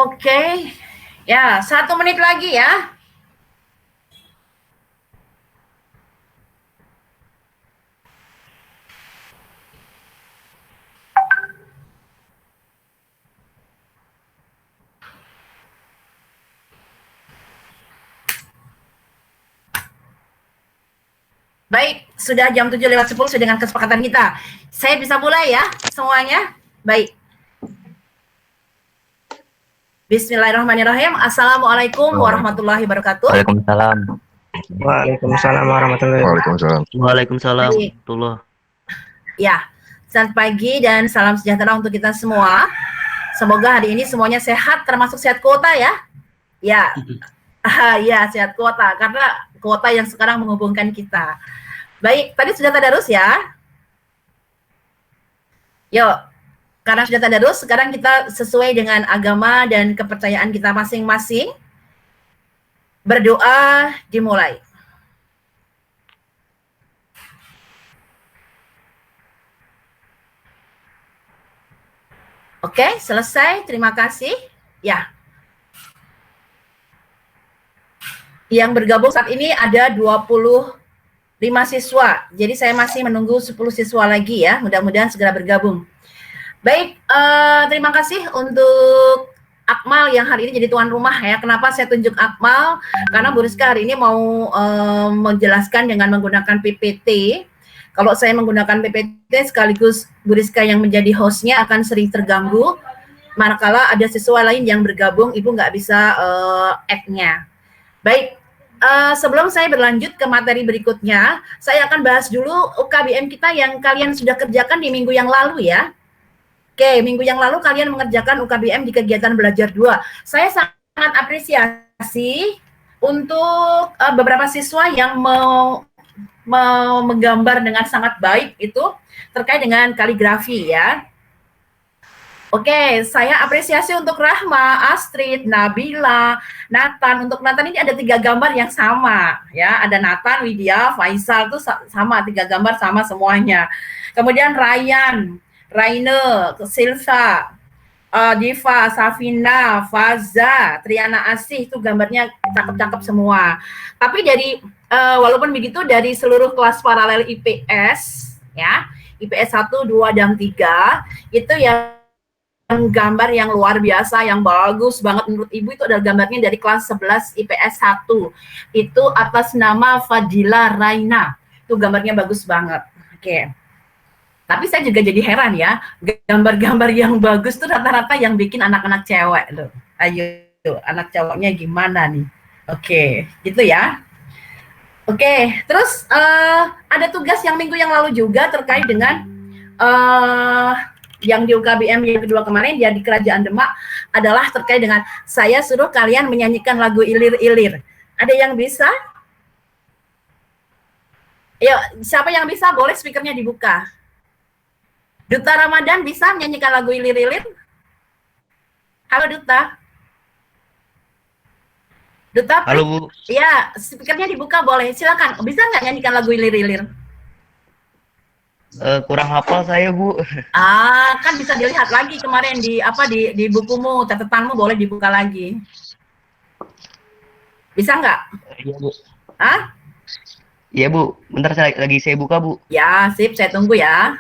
Oke, ya 1 menit lagi ya. Baik, sudah jam 7:10 sudah dengan kesepakatan kita. Saya bisa mulai ya semuanya? Baik. Bismillahirrahmanirrahim. Assalamualaikum warahmatullahi wabarakatuh. Waalaikumsalam. Waalaikumsalam warahmatullahi wabarakatuh. Waalaikumsalam Baik. warahmatullah. Ya, selamat pagi dan salam sejahtera untuk kita semua. Semoga hari ini semuanya sehat, termasuk sehat kuota ya. Ya, ya sehat kuota, karena kuota yang sekarang menghubungkan kita. Baik, tadi sudah tadarus ya. Yuk, karena sudah tadarus, sekarang kita sesuai dengan agama dan kepercayaan kita masing-masing. Berdoa dimulai. Oke, selesai. Terima kasih. Ya. Yang bergabung saat ini ada 25 siswa. Jadi saya masih menunggu 10 siswa lagi ya. Mudah-mudahan segera bergabung. Baik, terima kasih untuk Akmal yang hari ini jadi tuan rumah ya. Kenapa saya tunjuk Akmal? Karena Bu Rizka hari ini mau menjelaskan dengan menggunakan PPT. Kalau saya menggunakan PPT sekaligus Bu Rizka yang menjadi hostnya akan sering terganggu. Manakala ada siswa lain yang bergabung, Ibu nggak bisa add-nya. Baik, sebelum saya berlanjut ke materi berikutnya, saya akan bahas dulu UKBM kita yang kalian sudah kerjakan di minggu yang lalu ya. Oke, minggu yang lalu kalian mengerjakan UKBM di kegiatan belajar 2. Saya sangat apresiasi untuk beberapa siswa yang mau menggambar dengan sangat baik itu terkait dengan kaligrafi ya. Oke, saya apresiasi untuk Rahma, Astrid, Nabila, Nathan. Untuk Nathan ini ada 3 gambar yang sama ya. Ada Nathan, Widya, Faisal itu sama, 3 gambar sama semuanya. Kemudian Ryan, Raine, Silva, Diva, Safina, Faza, Triana Asih itu gambarnya cakep-cakep semua. Tapi dari walaupun begitu dari seluruh kelas paralel IPS ya, IPS 1, 2 dan 3 itu yang gambar yang luar biasa, yang bagus banget menurut Ibu itu adalah gambarnya dari kelas 11 IPS 1. Itu atas nama Fadila Raina. Itu gambarnya bagus banget. Oke. Tapi saya juga jadi heran ya, gambar-gambar yang bagus tuh rata-rata yang bikin anak-anak cewek loh. Ayo, anak cowoknya gimana nih? Oke, gitu ya. Oke, terus ada tugas yang minggu yang lalu juga terkait dengan yang di UKBM yang kedua kemarin ya di Kerajaan Demak adalah terkait dengan saya suruh kalian menyanyikan lagu Ilir-Ilir. Ada yang bisa? Ayo, siapa yang bisa? Boleh speakernya dibuka. Duta Ramadan bisa menyanyikan lagu Ilir-Ilir? Halo Duta. Duta, halo Bu. Ya, speakernya dibuka boleh. Silakan. Bisa nggak nyanyikan lagu Ilir-Ilir? Kurang hafal saya Bu. Kan bisa dilihat lagi kemarin di bukumu, catatanmu boleh dibuka lagi. Bisa nggak? Iya Bu. Iya Bu. Bentar saya buka Bu. Ya, sip. Saya tunggu ya.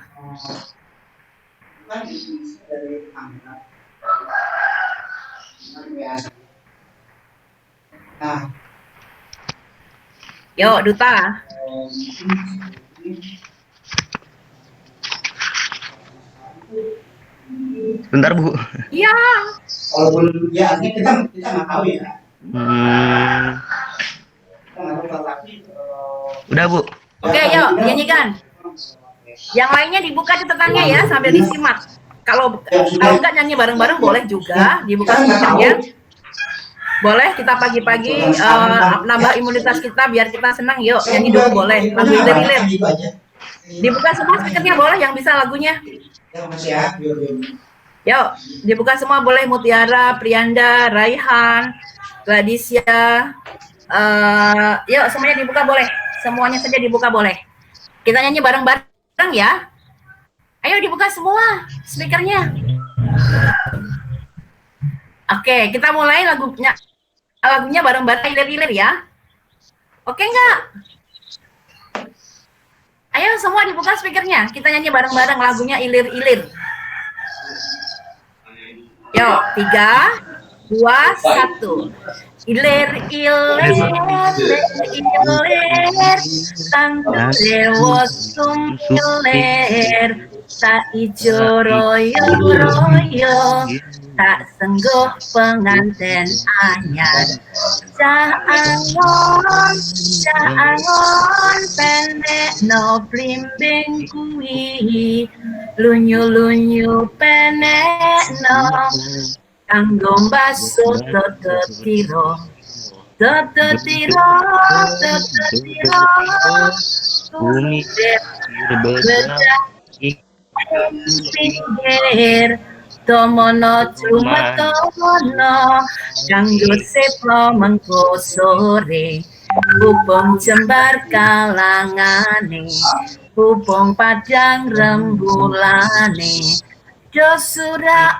Yuk, Duta. Bentar Bu. Iya. Walaupun ya kita nggak tahu ya. Udah Bu. Oke, yuk nyanyikan. Yang lainnya dibuka catatannya ya sambil disimak. Kalau nggak nyanyi bareng-bareng boleh juga dibuka speakernya. Boleh kita pagi-pagi nambah imunitas kita biar kita senang. Yuk nyanyi dulu boleh. Lagu Ilir-Ilir. Dibuka semua speakernya boleh yang bisa lagunya. Yuk dibuka semua boleh. Mutiara, Prianda, Raihan, Gladisya. Yuk semuanya dibuka boleh. Semuanya saja dibuka boleh. Kita nyanyi bareng-bareng ya. Ayo dibuka semua speakernya. Oke, kita mulai lagunya bareng-bareng ilir-ilir ya. Oke nggak? Ayo semua dibuka speakernya. Kita nyanyi bareng-bareng lagunya ilir-ilir. Yuk, 3, 2, 1. Ilir-ilir, ilir-ilir, tanggung lewosum ilir, tak ijo royo-royo, tak sengguh penganten anyar. Jaangon, pendek no blimbing kuwi, lunyu-lunyu pendek no, kanggo mbasuh tetiro, Bumi bedah pinggir, tomono cuma tomono, kanggo sepo mengko sore, hubung jembar kalangane, hubung padang rembulane, do surah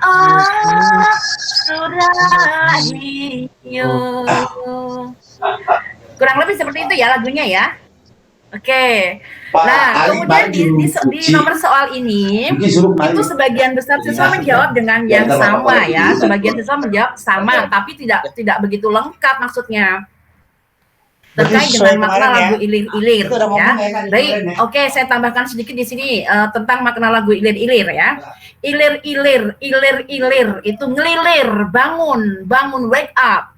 hiyo. Kurang lebih seperti itu ya lagunya ya. Oke. Nah, kemudian di nomor soal ini itu sebagian besar siswa menjawab dengan yang sama ya. Sebagian siswa menjawab sama, tapi tidak begitu lengkap maksudnya. Terkait dengan makna lagu ilir-ilir ya. Baik, oke, saya tambahkan sedikit di sini tentang makna lagu ilir-ilir ya. Ilir-ilir, ilir-ilir itu ngelilir, bangun, wake up.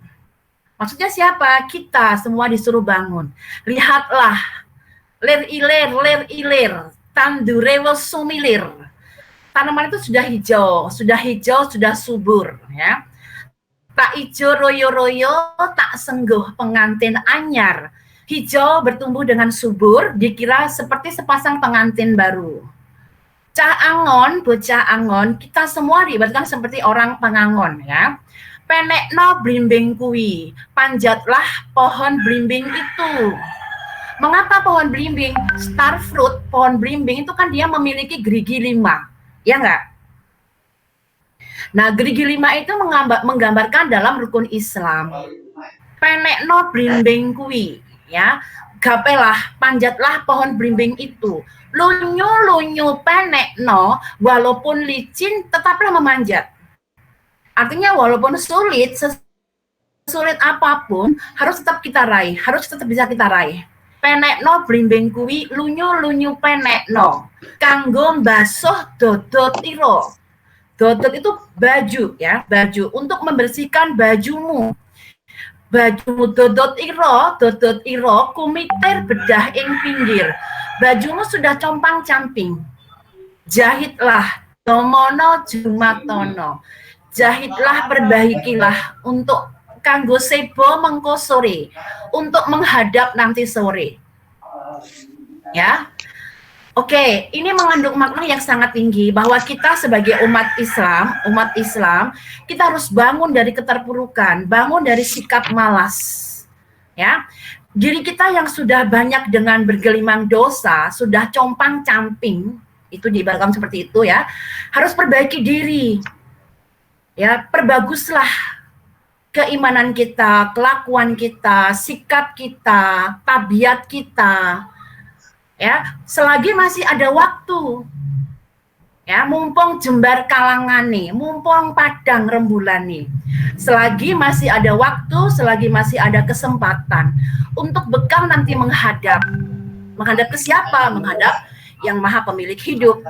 Maksudnya siapa? Kita semua disuruh bangun. Lihatlah, lir-ilir, tandurewo sumilir. Tanaman itu sudah hijau, sudah subur ya. Tak ijo royo-royo, tak sengguh pengantin anyar. Hijau bertumbuh dengan subur, dikira seperti sepasang pengantin baru. Cah angon, bocah angon, kita semua diibaratkan seperti orang pengangon ya. Penekno blimbing kui, panjatlah pohon blimbing itu. Mengapa pohon blimbing? Star fruit, pohon blimbing itu kan dia memiliki gerigi 5, ya enggak? Nah, gerigi 5 itu menggambarkan dalam rukun Islam. Penekno blimbing kui, ya. Gapelah, panjatlah pohon blimbing itu. Lunyu penekno, walaupun licin tetaplah memanjat. Artinya walaupun sulit, sesulit apapun harus tetap kita raih, harus tetap bisa kita raih. Penekno blimbing kui, lunyu penekno, kanggo mbasuh dodot iro. Dodot itu baju ya, baju untuk membersihkan bajumu. Bajumu dodot iro, kumiter bedah ing pinggir. Bajumu sudah compang-camping. Jahitlah, tomono jumatono. Jahitlah, perbaikilah untuk kanggo sebo mengko sore, untuk menghadap nanti sore. Ya. Oke, ini mengandung makna yang sangat tinggi bahwa kita sebagai umat Islam, kita harus bangun dari keterpurukan, bangun dari sikap malas. Ya. Diri kita yang sudah banyak dengan bergelimang dosa, sudah compang-camping, itu diibaratkan seperti itu ya, harus perbaiki diri. Ya, perbaguslah keimanan kita, kelakuan kita, sikap kita, tabiat kita. Ya, selagi masih ada waktu. Ya, mumpung jembar kalangane, mumpung padang rembulane. Selagi masih ada waktu, selagi masih ada kesempatan untuk bekal nanti menghadap. Menghadap ke siapa? Menghadap yang Maha Pemilik hidup.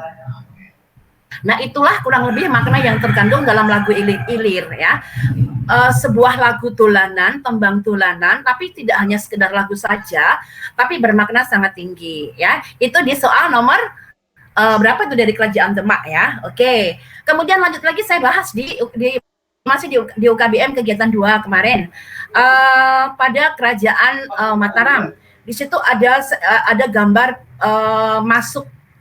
Nah, itulah kurang lebih makna yang terkandung dalam lagu ilir-ilir ya. Sebuah lagu tulanan, tembang tulanan, tapi tidak hanya sekedar lagu saja, tapi bermakna sangat tinggi ya. Itu di soal nomor berapa itu dari Kerajaan Demak ya. Oke. Kemudian lanjut lagi saya bahas masih di UKBM kegiatan 2 kemarin. Pada Kerajaan Mataram. Di situ ada gambar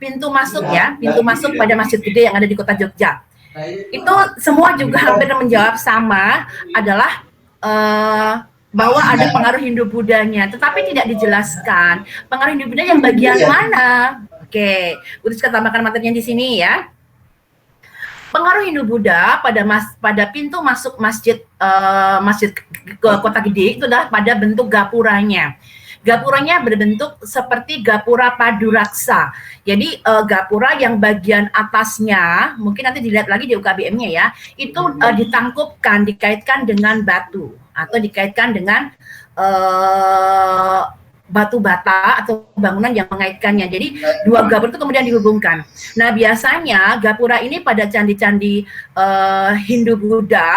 pintu masuk ya, pintu masuk pada masjid gede yang ada di Kota Jogja. Itu semua juga hampir menjawab sama, adalah bahwa ada pengaruh Hindu-Budanya, tetapi tidak dijelaskan pengaruh Hindu-Buddha yang bagian mana. Oke, udah saya tambahkan materinya di sini ya. pengaruh Hindu-Buddha pada pintu masuk masjid ke kota gede itu adalah pada bentuk gapuranya. Gapuranya berbentuk seperti gapura paduraksa. Jadi gapura yang bagian atasnya, mungkin nanti dilihat lagi di UKBM-nya ya, itu ditangkupkan, dikaitkan dengan batu atau dikaitkan dengan batu bata atau bangunan yang mengaitkannya. Jadi dua gapura itu kemudian dihubungkan. Nah biasanya gapura ini pada candi-candi Hindu-Buddha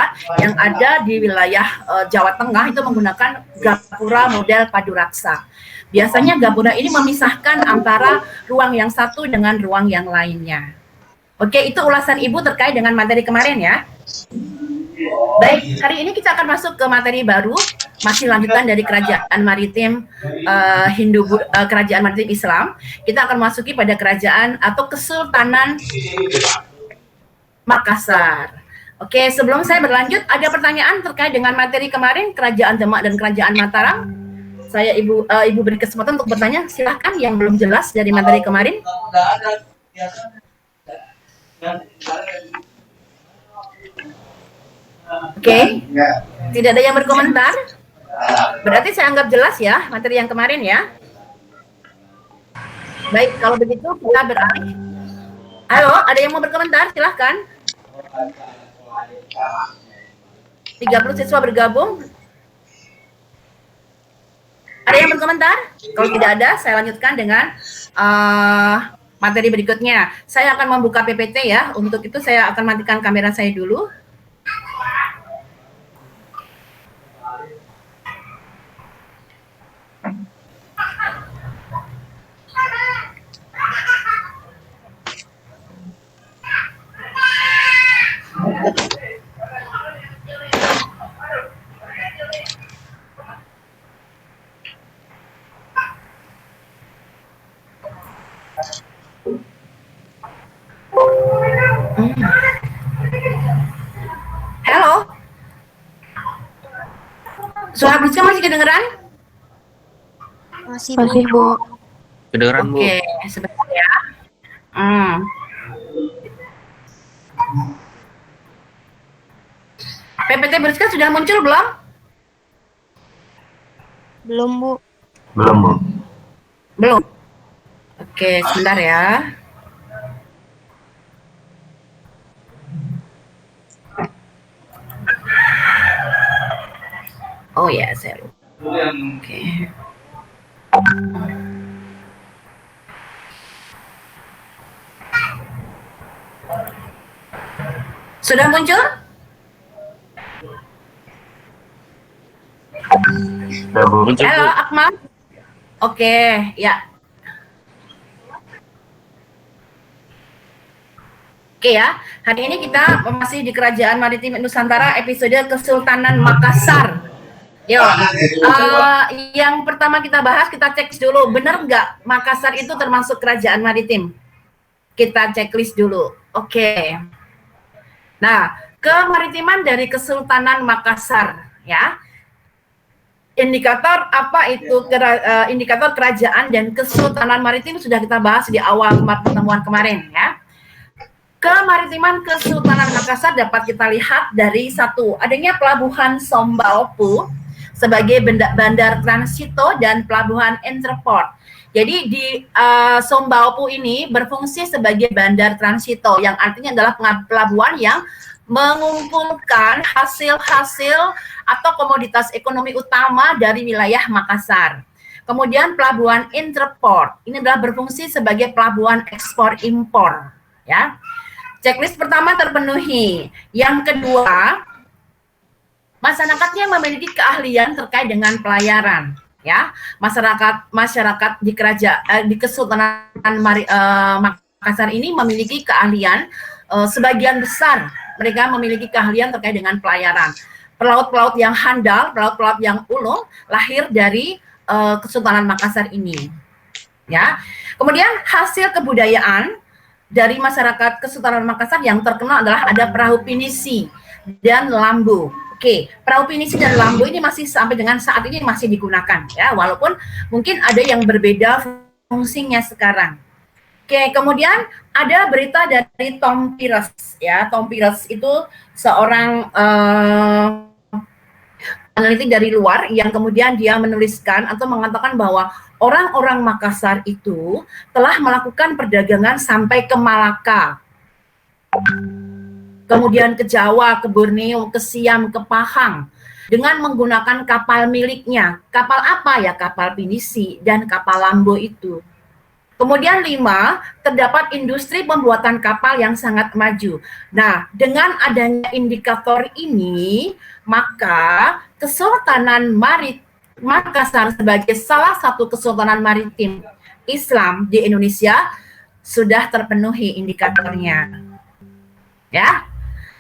yang ada di wilayah Jawa Tengah itu menggunakan gapura model paduraksa. Biasanya gapura ini memisahkan antara ruang yang satu dengan ruang yang lainnya. Oke, itu ulasan Ibu terkait dengan materi kemarin ya. Baik, hari ini kita akan masuk ke materi baru, masih lanjutan dari Kerajaan Maritim Kerajaan Maritim Islam. Kita akan masuki pada kerajaan atau Kesultanan Makassar. Oke, sebelum saya berlanjut, ada pertanyaan terkait dengan materi kemarin, Kerajaan Demak dan Kerajaan Mataram. Saya Ibu beri kesempatan untuk bertanya, silahkan yang belum jelas dari materi kemarin. Oke, tidak ada yang berkomentar. Berarti saya anggap jelas ya materi yang kemarin ya. Baik, kalau begitu kita beralih. Halo, ada yang mau berkomentar? Silahkan. 30 siswa bergabung. Ada yang berkomentar? Kalau tidak ada, saya lanjutkan dengan materi berikutnya. Saya akan membuka PPT ya. Untuk itu saya akan matikan kamera saya dulu. Halo. Suara Briska masih kedengeran? Masih Bu. Kedengeran Bu. Oke, sebentar ya. PPT Briska sudah muncul belum? Belum Bu. Belum Bu. Belum. Oke, sebentar ya. Oh ya, saya lupa. Oke. Sudah muncul? Sudah Bu. Muncul Halo, Bu. Akmal. Oke, ya. Oke ya, hari ini kita masih di Kerajaan Maritim Nusantara episode Kesultanan Makassar. Yo, yang pertama kita bahas, kita cek dulu, benar nggak Makassar itu termasuk kerajaan maritim? Kita checklist dulu. Oke. Nah, kemaritiman dari Kesultanan Makassar, ya. Indikator apa itu indikator kerajaan dan kesultanan maritim sudah kita bahas di awal pertemuan kemarin, ya. Kemaritiman Kesultanan Makassar dapat kita lihat dari satu, adanya pelabuhan Sombaopu sebagai bandar transito dan pelabuhan entreport. Jadi di Sombaopu ini berfungsi sebagai bandar transito yang artinya adalah pelabuhan yang mengumpulkan hasil-hasil atau komoditas ekonomi utama dari wilayah Makassar. Kemudian pelabuhan entreport ini adalah berfungsi sebagai pelabuhan ekspor impor, ya. Checklist pertama terpenuhi. Yang kedua, masyarakatnya memiliki keahlian terkait dengan pelayaran, ya. Masyarakat di Kesultanan Makassar ini memiliki keahlian, sebagian besar mereka memiliki keahlian terkait dengan pelayaran. Pelaut-pelaut yang handal, pelaut-pelaut yang ulung lahir dari Kesultanan Makassar ini, ya. Kemudian hasil kebudayaan dari masyarakat Kesultanan Makassar yang terkenal adalah ada perahu pinisi dan lambu. Oke, perahu pinisi dan lambu ini masih sampai dengan saat ini masih digunakan, ya, walaupun mungkin ada yang berbeda fungsinya sekarang. Oke, kemudian ada berita dari Tom Pires ya. Tom Pires itu seorang peneliti dari luar yang kemudian dia menuliskan atau mengatakan bahwa orang-orang Makassar itu telah melakukan perdagangan sampai ke Malaka, kemudian ke Jawa, ke Borneo, ke Siam, ke Pahang dengan menggunakan kapal miliknya. Kapal apa ya? Kapal pinisi dan kapal lambo itu. Kemudian 5, terdapat industri pembuatan kapal yang sangat maju. Nah, dengan adanya indikator ini, maka Kesultanan Makassar sebagai salah satu kesultanan maritim Islam di Indonesia sudah terpenuhi indikatornya. Ya,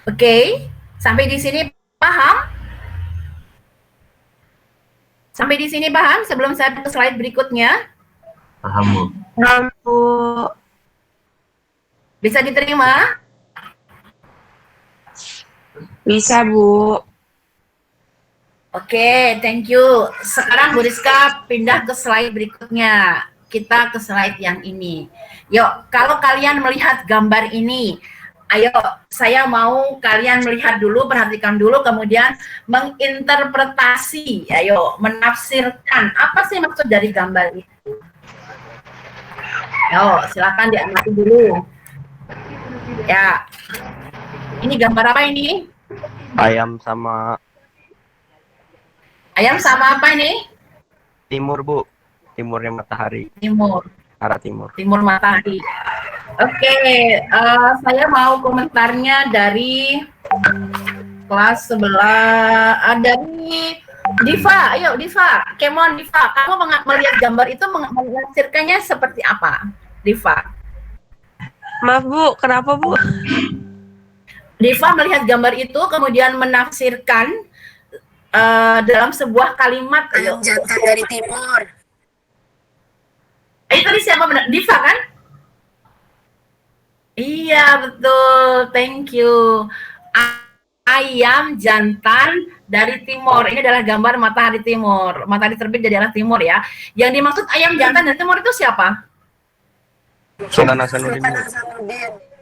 oke. Sampai di sini paham? Sampai di sini paham? Sebelum saya ke slide berikutnya. Paham, Bu. Paham, Bu. Bisa diterima? Bisa, Bu. Oke, thank you. Sekarang Bu Rizka pindah ke slide berikutnya. Kita ke slide yang ini. Yuk, kalau kalian melihat gambar ini, ayo saya mau kalian melihat dulu, perhatikan dulu, kemudian menginterpretasi, ayo menafsirkan apa sih maksud dari gambar itu. Yo, silakan diamati dulu. Ya. Ini gambar apa ini? Ayam sama apa ini? timur, Bu. Timurnya matahari. Timur. Arah timur. Timur matahari. Oke, saya mau komentarnya dari kelas sebelah, dari Diva. Ayo Diva, come on Diva. Kamu melihat gambar itu menafsirkannya seperti apa, Diva? Maaf, Bu. Kenapa, Bu? Diva melihat gambar itu kemudian menafsirkan dalam sebuah kalimat. Ayam jantan dari timur. Tadi siapa benar? Diva kan? Iya betul, thank you. Ayam jantan dari timur. Ini adalah gambar matahari timur. Matahari terbit dari arah timur ya. Yang dimaksud ayam jantan dari timur itu siapa? Sultan Hasanuddin.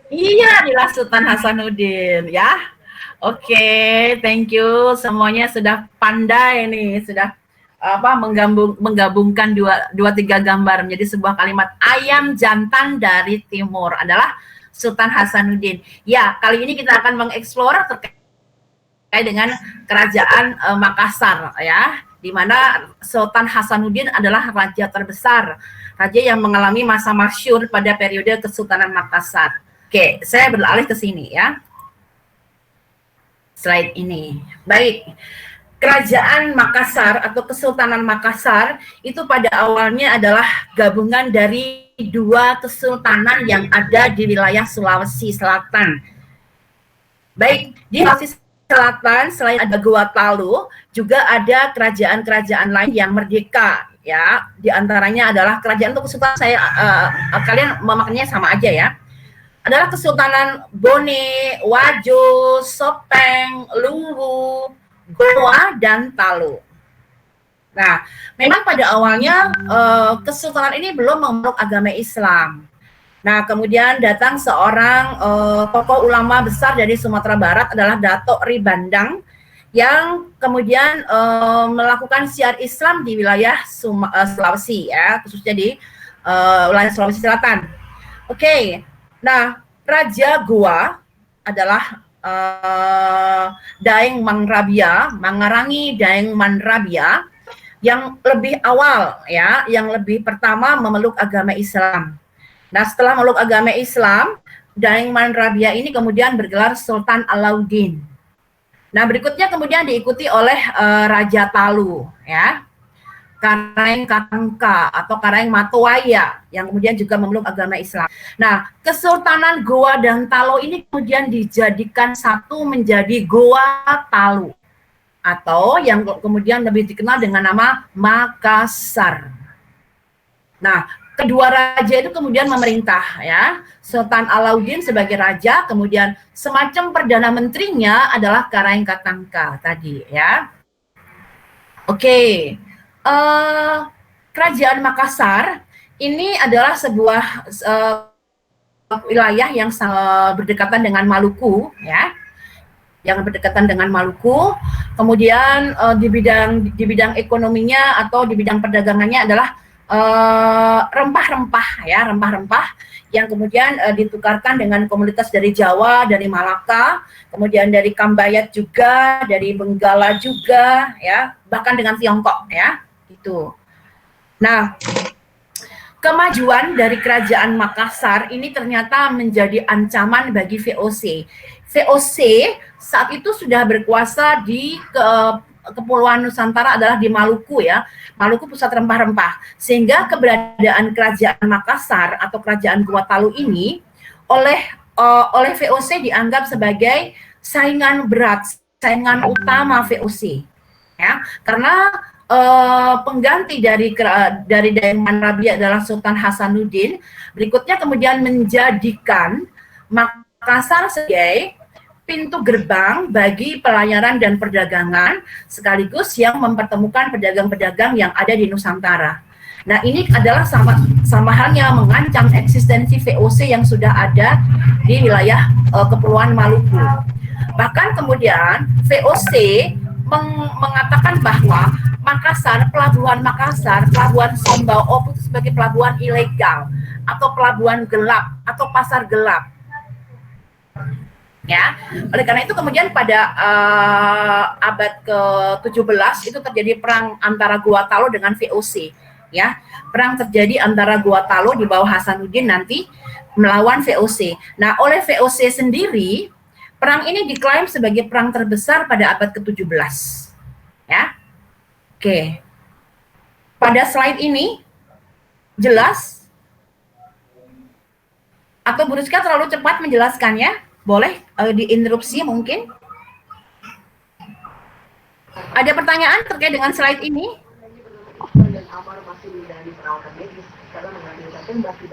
Iya, adalah Sultan Hasanuddin ya. Oke, thank you. Semuanya sudah pandai nih, sudah menggabungkan dua tiga gambar menjadi sebuah kalimat. Ayam jantan dari timur adalah Sultan Hasanuddin. Ya, kali ini kita akan mengeksplor terkait dengan kerajaan Makassar ya, di mana Sultan Hasanuddin adalah raja terbesar, raja yang mengalami masa masyhur pada periode Kesultanan Makassar. Oke, saya beralih ke sini ya. Slide ini. Baik. Kerajaan Makassar atau Kesultanan Makassar itu pada awalnya adalah gabungan dari dua kesultanan yang ada di wilayah Sulawesi Selatan. Baik, di Sulawesi Selatan selain ada Gua Talu, juga ada kerajaan-kerajaan lain yang merdeka ya. Di antaranya adalah kerajaan untuk kesultanan kalian memaknanya sama aja ya. Adalah Kesultanan Bone, Wajo, Sopeng, Luwu, Goa, dan Talu. Nah, memang pada awalnya kesultanan ini belum memeluk agama Islam. Nah, kemudian datang seorang tokoh ulama besar dari Sumatera Barat adalah Datuk Ribandang yang kemudian melakukan syiar Islam di wilayah Sulawesi ya, khususnya di wilayah Sulawesi Selatan. Oke. Nah, Raja Goa adalah Daeng Mangrabia, Mangarangi Daeng Manrabia yang lebih awal ya, yang lebih pertama memeluk agama Islam. Nah, setelah memeluk agama Islam, Daeng Manrabia ini kemudian bergelar Sultan Alauddin. Nah, berikutnya kemudian diikuti oleh Raja Talu ya. Karaeng Katangka atau Karaeng Matoaya yang kemudian juga memeluk agama Islam. Nah, Kesultanan Goa dan Talu ini kemudian dijadikan satu menjadi Goa Talu atau yang kemudian lebih dikenal dengan nama Makassar. Nah, kedua raja itu kemudian memerintah ya. Sultan Alauddin sebagai raja, kemudian semacam perdana menterinya adalah Karaeng Katangka tadi ya. Oke. Kerajaan Makassar ini adalah sebuah wilayah yang berdekatan dengan Maluku, ya, yang berdekatan dengan Maluku. Kemudian di bidang ekonominya atau di bidang perdagangannya adalah rempah-rempah, ya, rempah-rempah yang kemudian ditukarkan dengan komunitas dari Jawa, dari Malaka, kemudian dari Kambayat juga, dari Benggala juga, ya, bahkan dengan Tiongkok, ya, itu. Nah, kemajuan dari Kerajaan Makassar ini ternyata menjadi ancaman bagi VOC. VOC saat itu sudah berkuasa di Kepulauan Nusantara adalah di Maluku, ya, Maluku pusat rempah-rempah, sehingga keberadaan Kerajaan Makassar atau Kerajaan Gua Talu ini oleh VOC dianggap sebagai saingan berat, saingan utama VOC, ya, karena pengganti dari Daeng Rabi'a adalah Sultan Hasanuddin. Berikutnya kemudian menjadikan Makassar sebagai pintu gerbang bagi pelayaran dan perdagangan, sekaligus yang mempertemukan pedagang-pedagang yang ada di Nusantara. Nah, ini adalah sama halnya mengancam eksistensi VOC yang sudah ada di wilayah Kepulauan Maluku. Bahkan kemudian VOC mengatakan bahwa Pelabuhan Makassar, Pelabuhan Sombao itu sebagai pelabuhan ilegal atau pelabuhan gelap atau pasar gelap. Ya, oleh karena itu kemudian pada abad ke-17 itu terjadi perang antara Gua Talu dengan VOC, ya. Perang terjadi antara Gua Talu di bawah Hasanuddin nanti melawan VOC. Nah, oleh VOC sendiri, perang ini diklaim sebagai perang terbesar pada abad ke-17. Ya. Oke. Pada slide ini jelas atau Bu Rizka terlalu cepat menjelaskannya? Boleh diinterupsi mungkin? Ada pertanyaan terkait dengan slide ini?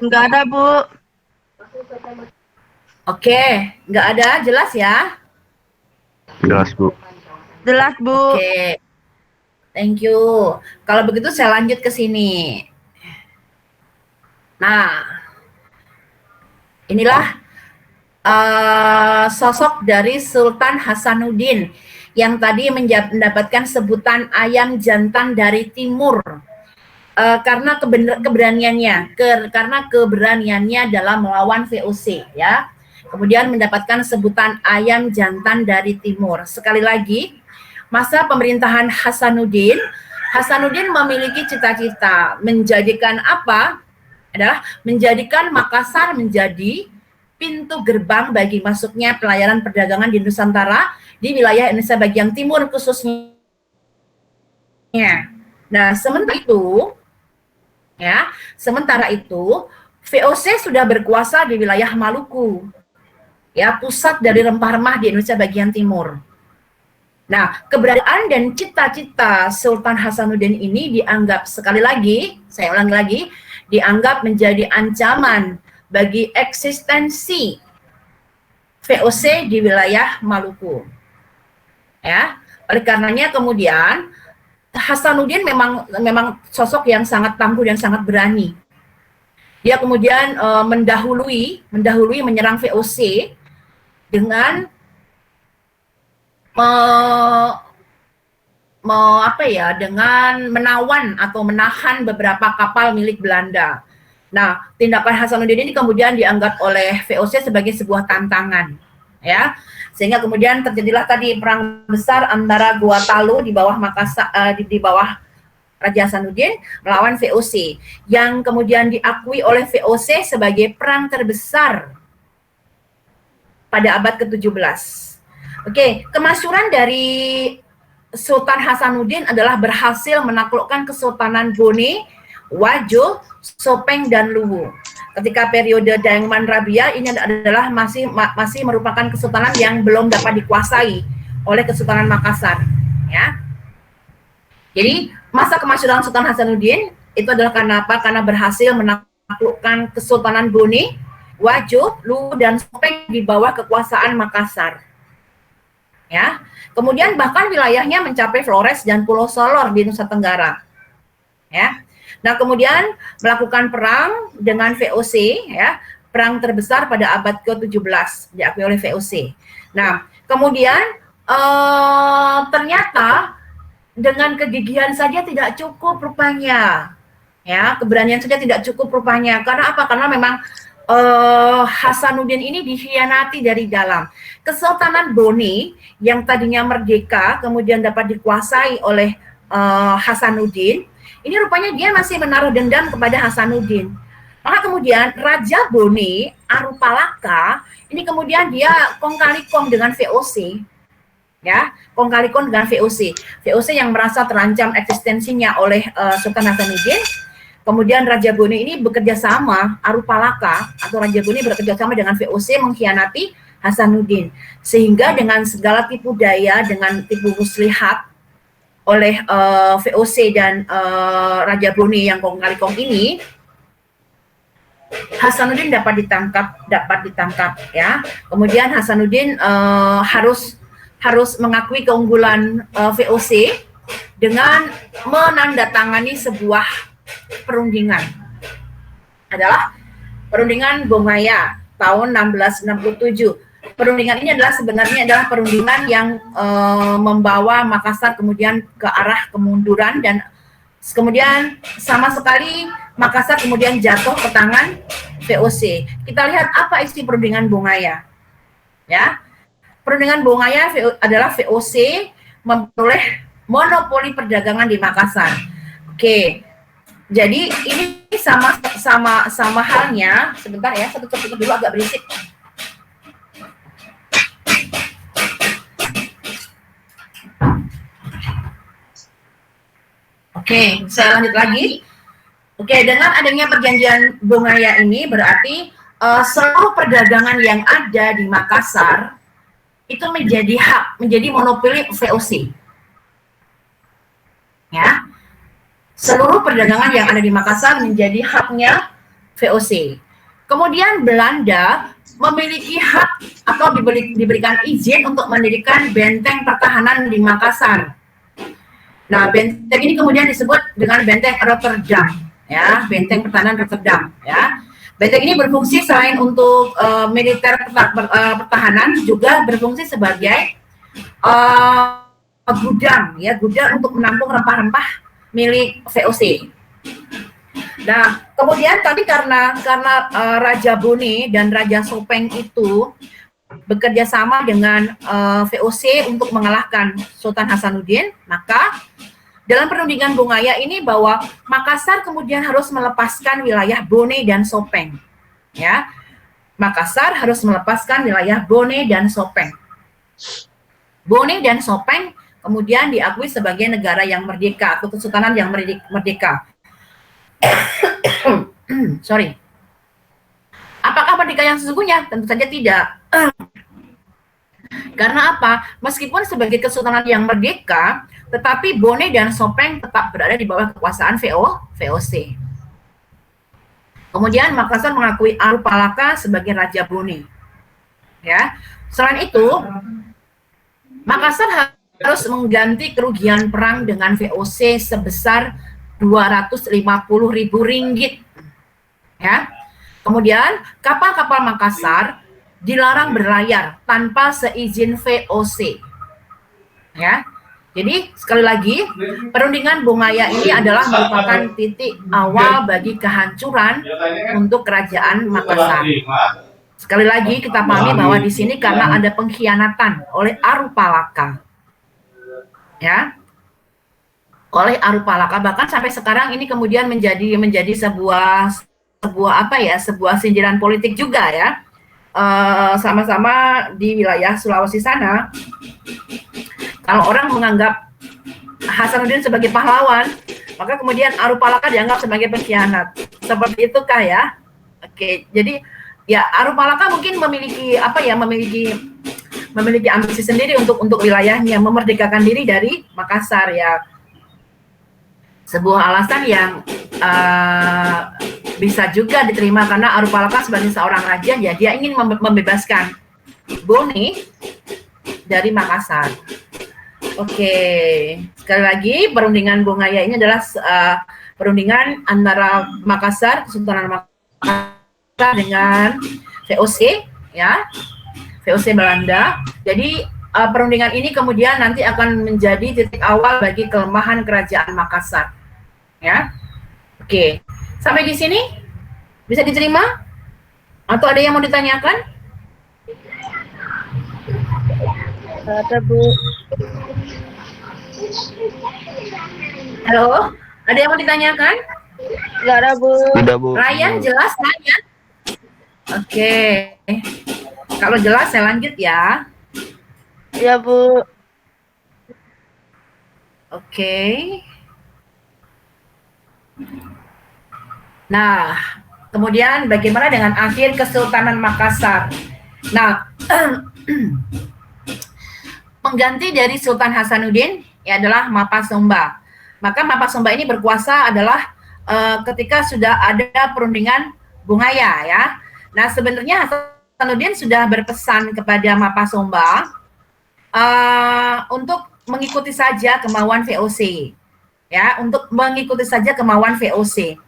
Enggak ada, Bu. Oke, nggak ada, jelas ya? Jelas, Bu. Jelas, Bu. Oke, thank you. Kalau begitu saya lanjut ke sini. Nah, inilah sosok dari Sultan Hasanuddin yang tadi mendapatkan sebutan ayam jantan dari timur karena keberaniannya dalam melawan VOC, ya. Kemudian mendapatkan sebutan ayam jantan dari timur. Sekali lagi, masa pemerintahan Hasanuddin memiliki cita-cita menjadikan apa? Adalah menjadikan Makassar menjadi pintu gerbang bagi masuknya pelayaran perdagangan di Nusantara di wilayah Indonesia bagian timur khususnya. Nah, sementara itu VOC sudah berkuasa di wilayah Maluku, ya, pusat dari rempah-rempah di Indonesia bagian timur. Nah, keberadaan dan cita-cita Sultan Hasanuddin ini dianggap, sekali lagi, saya ulangi lagi, dianggap menjadi ancaman bagi eksistensi VOC di wilayah Maluku. Ya, oleh karenanya kemudian Hasanuddin memang sosok yang sangat tangguh dan sangat berani. Dia kemudian mendahului menyerang VOC dengan dengan menawan atau menahan beberapa kapal milik Belanda. Nah, tindakan Hasanuddin ini kemudian dianggap oleh VOC sebagai sebuah tantangan, ya, sehingga kemudian terjadilah tadi perang besar antara Gua Talu di bawah Makassar, di bawah Raja Hasanuddin melawan VOC, yang kemudian diakui oleh VOC sebagai perang terbesar pada abad ke-17. Oke, kemasyhuran dari Sultan Hasanuddin adalah berhasil menaklukkan Kesultanan Bone, Wajo, Sopeng, dan Luwu. Ketika periode Daeng Rabi'a ini adalah masih merupakan kesultanan yang belum dapat dikuasai oleh Kesultanan Makassar, ya. Jadi masa kemasyhuran Sultan Hasanuddin itu adalah karena apa? Karena berhasil menaklukkan Kesultanan Bone, Wajo, Luwu, dan Sopeng di bawah kekuasaan Makassar. Ya, kemudian bahkan wilayahnya mencapai Flores dan Pulau Solor di Nusa Tenggara. Ya, nah kemudian melakukan perang dengan VOC, ya, perang terbesar pada abad ke-17 diakui oleh VOC. Nah, kemudian ternyata dengan kegigihan saja tidak cukup rupanya, ya, keberanian saja tidak cukup rupanya. Karena apa? Karena memang Hasanuddin ini dikhianati dari dalam. Kesultanan Brunei yang tadinya merdeka kemudian dapat dikuasai oleh Hasanuddin, ini rupanya dia masih menaruh dendam kepada Hasanuddin. Maka kemudian Raja Brunei Arupalaka ini kemudian dia kong kali kong dengan VOC, ya, kong kali kong dengan VOC. VOC yang merasa terancam eksistensinya oleh Sultan Hasanuddin. Kemudian Raja Brunei ini bekerja sama, Arupalaka atau Raja Brunei bekerja sama dengan VOC mengkhianati Hasanuddin, sehingga dengan segala tipu daya, dengan tipu muslihat oleh VOC dan Raja Brunei yang kong kali kong ini, Hasanuddin dapat ditangkap, ya. Kemudian Hasanuddin harus mengakui keunggulan VOC dengan menandatangani sebuah perundingan. Adalah perundingan Bongaya tahun 1667. Perundingan ini sebenarnya adalah perundingan yang membawa Makassar kemudian ke arah kemunduran, dan kemudian sama sekali Makassar kemudian jatuh ke tangan VOC. Kita lihat apa isi perundingan Bongaya. Ya, perundingan Bongaya adalah VOC memperoleh monopoli perdagangan di Makassar. Oke, jadi ini sama halnya. Sebentar ya, satu dulu agak berisik. Oke, saya lanjut lagi. Oke, dengan adanya perjanjian Bongaya ini berarti seluruh perdagangan yang ada di Makassar itu menjadi monopoli VOC. Ya, seluruh perdagangan yang ada di Makassar menjadi haknya VOC. Kemudian Belanda memiliki hak atau diberikan izin untuk mendirikan benteng pertahanan di Makassar. Nah, benteng ini kemudian disebut dengan benteng Rotterdam. Ya, benteng pertahanan Rotterdam, ya. Benteng ini berfungsi selain untuk militer pertahanan, juga berfungsi sebagai gudang, ya, gudang untuk menampung rempah-rempah milik VOC. Nah, kemudian tadi karena Raja Brunei dan Raja Sopeng itu bekerja sama dengan VOC untuk mengalahkan Sultan Hasanuddin, maka dalam perundingan Bongaya ini bahwa Makassar kemudian harus melepaskan wilayah Brunei dan Sopeng. Ya, Makassar harus melepaskan wilayah Brunei dan Sopeng. Brunei dan Sopeng kemudian diakui sebagai negara yang merdeka atau kesultanan yang merdeka. Sorry. Apakah merdeka yang sesungguhnya? Tentu saja tidak. Karena apa? Meskipun sebagai kesultanan yang merdeka, tetapi Brunei dan Sopeng tetap berada di bawah kekuasaan VOC. Kemudian Makassar mengakui Arupalaka sebagai Raja Brunei. Ya, selain itu, Makassar harus mengganti kerugian perang dengan VOC sebesar 250.000 ringgit. Ya, kemudian kapal-kapal Makassar dilarang berlayar tanpa seizin VOC. Ya. Jadi sekali lagi, perundingan Bongaya ini adalah merupakan titik awal bagi kehancuran untuk kerajaan Makassar. Sekali lagi kita pahami bahwa di sini karena ada pengkhianatan oleh Arupalaka. Ya. Oleh Arupalaka, bahkan sampai sekarang ini kemudian menjadi sebuah sindiran politik juga, ya. Sama-sama di wilayah Sulawesi sana. Kalau orang menganggap Hasanuddin sebagai pahlawan, maka kemudian Arupalaka dianggap sebagai pengkhianat. Seperti itukah ya? Oke, jadi ya Arupalaka mungkin memiliki ambisi sendiri untuk wilayahnya, memerdekakan diri dari Makassar, ya. Sebuah alasan yang bisa juga diterima karena Arupalaka sebagai seorang raja, ya dia ingin membebaskan Brunei dari Makassar. Oke, sekali lagi perundingan Bongaya ini adalah perundingan antara Makassar, Kesultanan Makassar dengan VOC, ya, VOC Belanda. Jadi perundingan ini kemudian nanti akan menjadi titik awal bagi kelemahan Kerajaan Makassar, ya. Oke, sampai di sini bisa diterima? Atau ada yang mau ditanyakan? Ada, Bu. Halo, ada yang mau ditanyakan? Nggak ada, Bu. Udah, Bu. Ryan, jelas Ryan? Oke, kalau jelas saya lanjut ya. Iya, Bu. Oke. Nah, kemudian bagaimana dengan akhir Kesultanan Makassar? Nah, pengganti dari Sultan Hasanuddin ya adalah Mapasomba. Maka Mapasomba ini berkuasa adalah ketika sudah ada perundingan Bungaya, ya. Nah, sebenarnya Hasanuddin sudah berpesan kepada Mapasomba untuk mengikuti saja kemauan VOC, ya, untuk mengikuti saja kemauan VOC.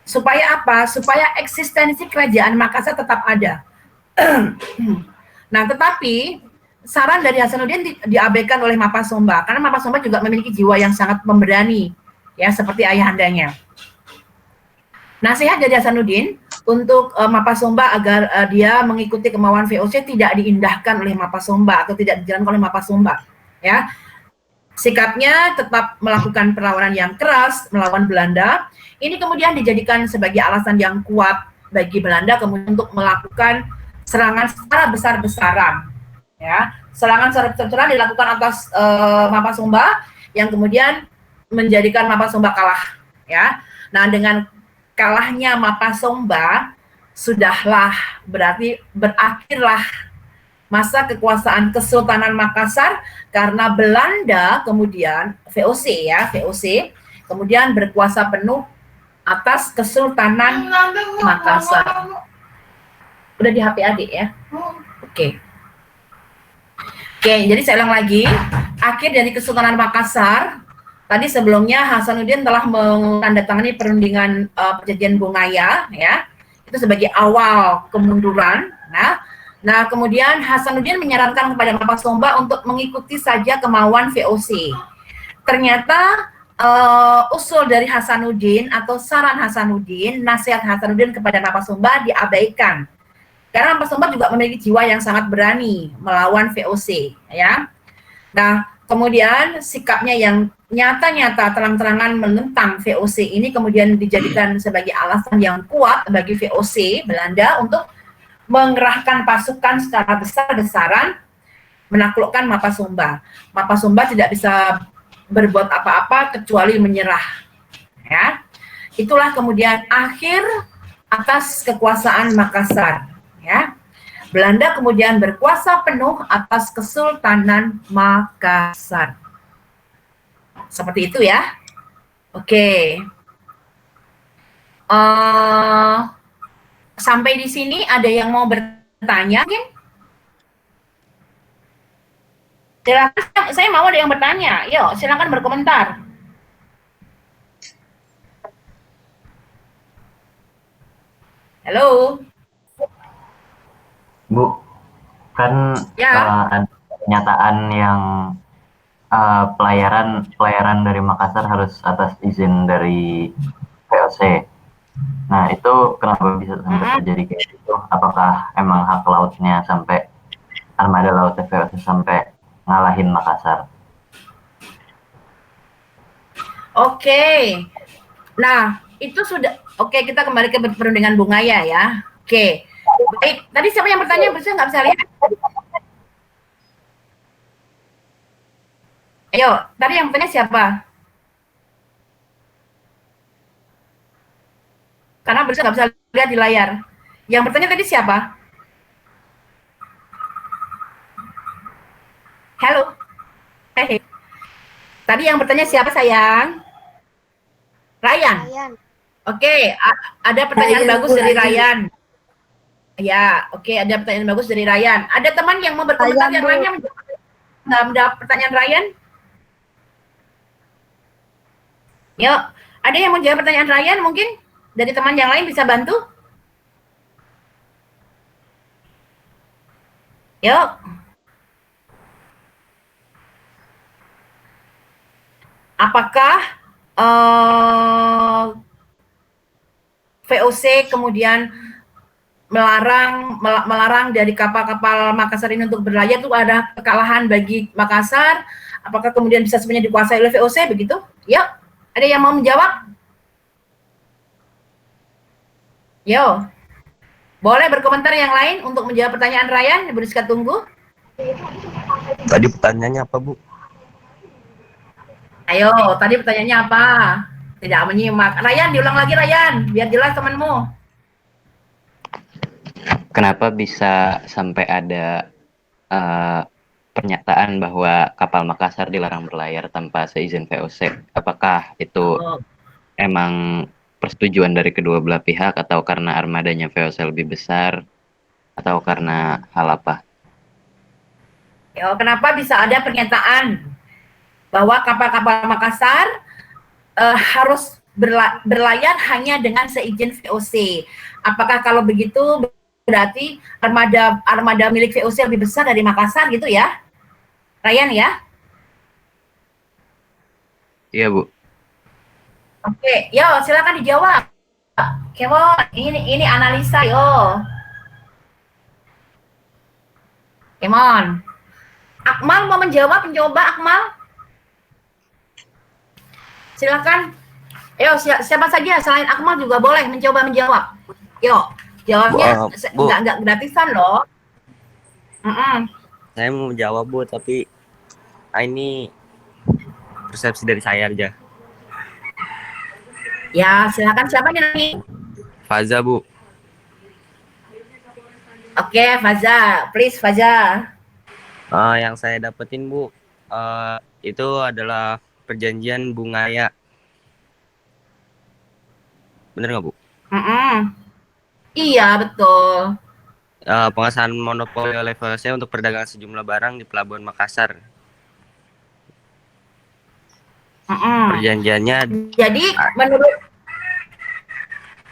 Supaya apa? Supaya eksistensi Kerajaan Makassar tetap ada. Nah, tetapi saran dari Hasanuddin diabaikan oleh Mapasomba karena Mapasomba juga memiliki jiwa yang sangat pemberani, ya, seperti ayahandanya. Nasihat dari Hasanuddin untuk Mapasomba agar dia mengikuti kemauan VOC tidak diindahkan oleh Mapasomba atau tidak dijalankan oleh Mapasomba, ya. Sikapnya tetap melakukan perlawanan yang keras melawan Belanda. Ini kemudian dijadikan sebagai alasan yang kuat bagi Belanda kemudian untuk melakukan serangan secara besar-besaran, ya. Serangan secara besar-besaran dilakukan atas Mapasomba yang kemudian menjadikan Mapasomba kalah, ya. Nah, dengan kalahnya Mapasomba sudahlah berarti berakhirlah masa kekuasaan Kesultanan Makassar karena Belanda kemudian VOC, ya, VOC kemudian berkuasa penuh atas Kesultanan Makassar. Udah di HP adik ya. Oke. Oke, jadi saya ulang lagi. Akhir dari Kesultanan Makassar. Tadi sebelumnya Hasanuddin telah menandatangani perundingan perjanjian Bungaya, ya. Itu sebagai awal kemunduran. Nah, kemudian Hasanuddin menyarankan kepada Mapasomba untuk mengikuti saja kemauan VOC. Ternyata usul dari Hasanuddin atau saran Hasanuddin, nasihat Hasanuddin kepada Mapasomba diabaikan. Karena Mapasomba juga memiliki jiwa yang sangat berani melawan VOC, ya. Nah, kemudian sikapnya yang nyata-nyata terang-terangan menentang VOC ini kemudian dijadikan sebagai alasan yang kuat bagi VOC Belanda untuk mengerahkan pasukan secara besar-besaran menaklukkan Mapasomba. Mapasomba tidak bisa berbuat apa-apa kecuali menyerah, ya. Itulah kemudian akhir atas kekuasaan Makassar, ya. Belanda kemudian berkuasa penuh atas Kesultanan Makassar. Seperti itu, ya. Oke. Sampai di sini ada yang mau bertanya mungkin? Silakan, saya mau ada yang bertanya. Yuk, silakan berkomentar. Halo. Bu, kan Ya. ada pernyataan yang pelayaran dari Makassar harus atas izin dari VOC. Nah, itu kenapa bisa sampai terjadi kayak gitu? Apakah emang hak lautnya sampai armada laut VOC sampai ngalahin Makassar? Oke. Nah, itu sudah oke, kita kembali ke perundingan Bungaya, ya. Oke. Baik, tadi siapa yang bertanya? Bisa nggak bisa lihat? Ayo, tadi yang bertanya siapa? Karena bisa nggak bisa lihat di layar. Yang bertanya tadi siapa? Halo. Hey. Tadi yang bertanya siapa, sayang? Ryan. Oke, ada pertanyaan bagus dari Ryan. Ya, oke, ada pertanyaan bagus dari Ryan. Ada teman yang mau berkomentar yang lainnya menjawab pertanyaan Ryan? Yuk, ada yang mau jawab pertanyaan Ryan mungkin? Dari teman yang lain bisa bantu? Yuk. Apakah VOC kemudian melarang dari kapal-kapal Makassar ini untuk berlayar itu ada kekalahan bagi Makassar? Apakah kemudian bisa semuanya dikuasai oleh VOC begitu? Ya, ada yang mau menjawab? Yo, boleh berkomentar yang lain untuk menjawab pertanyaan Ryan. Ibu Rizka tunggu. Tadi pertanyaannya apa, Bu? Ayo, tadi pertanyaannya apa? Tidak menyimak. Ryan, diulang lagi Ryan, biar jelas temanmu. Kenapa bisa sampai ada pernyataan bahwa kapal Makassar dilarang berlayar tanpa seizin VOC? Apakah itu emang persetujuan dari kedua belah pihak atau karena armadanya VOC lebih besar atau karena hal apa? Yo, kenapa bisa ada pernyataan bahwa kapal-kapal Makassar harus berlayar hanya dengan seizin VOC? Apakah kalau begitu berarti armada milik VOC lebih besar dari Makassar gitu ya? Ryan ya? Iya, Bu. Oke, yo silakan dijawab. Kemon, ini analisa yo. Kemon. Akmal mau menjawab, mencoba Akmal. Silakan. Yo, siapa saja selain Akmal juga boleh mencoba menjawab. Yo, jawabnya Bu. enggak gratisan loh. Saya mau menjawab, Bu, tapi ini persepsi dari saya aja. Ya, silakan siapa nih? Faza, Bu. Oke, Faza, please Faza. Yang saya dapetin, Bu, itu adalah perjanjian Bungaya. Bener nggak, Bu? Iya, betul. Pengesahan monopoli oleh VOC untuk perdagangan sejumlah barang di Pelabuhan Makassar. Perjanjiannya. Jadi menurut,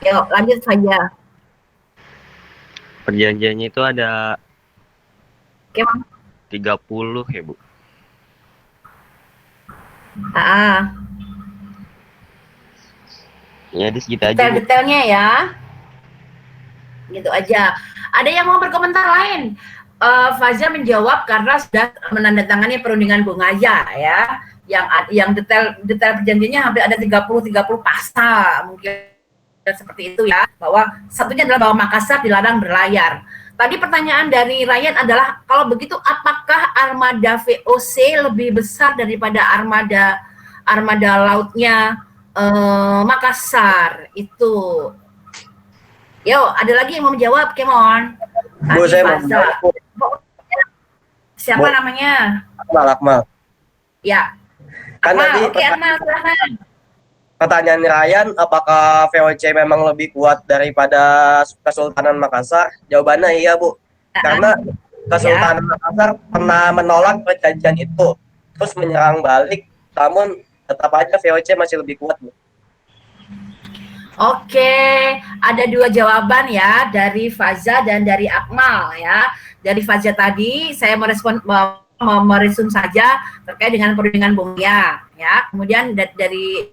yuk lanjut saja. Perjanjiannya itu ada Oke, 30 ya, Bu. Ya, di segitu aja, Bu. Detail-detailnya ya. Gitu aja. Ada yang mau berkomentar lain? Faza menjawab karena sudah menandatangani perundingan Bungaya ya. Yang detail perjanjiannya hampir ada 30 pasal mungkin seperti itu ya, bahwa satunya adalah bahwa Makassar dilarang berlayar. Tadi pertanyaan dari Ryan adalah kalau begitu apakah armada VOC lebih besar daripada armada lautnya Makassar itu? Yo, ada lagi yang mau menjawab, Kemon? Bu, saya mau menjawab, Bu. Siapa Bu. namanya? Akmal. Ya. Kan Akmal, tadi oke Akmal, silahkan. pertanyaan Ryan, apakah VOC memang lebih kuat daripada Kesultanan Makassar? Jawabannya iya, Bu. Karena Kesultanan Makassar pernah menolak perjanjian itu, terus menyerang balik, namun tetap aja VOC masih lebih kuat, Bu. Oke, ada dua jawaban ya dari Faza dan dari Akmal ya. Dari Faza tadi saya meresum saja terkait dengan perundingan Bungaya ya. Kemudian dari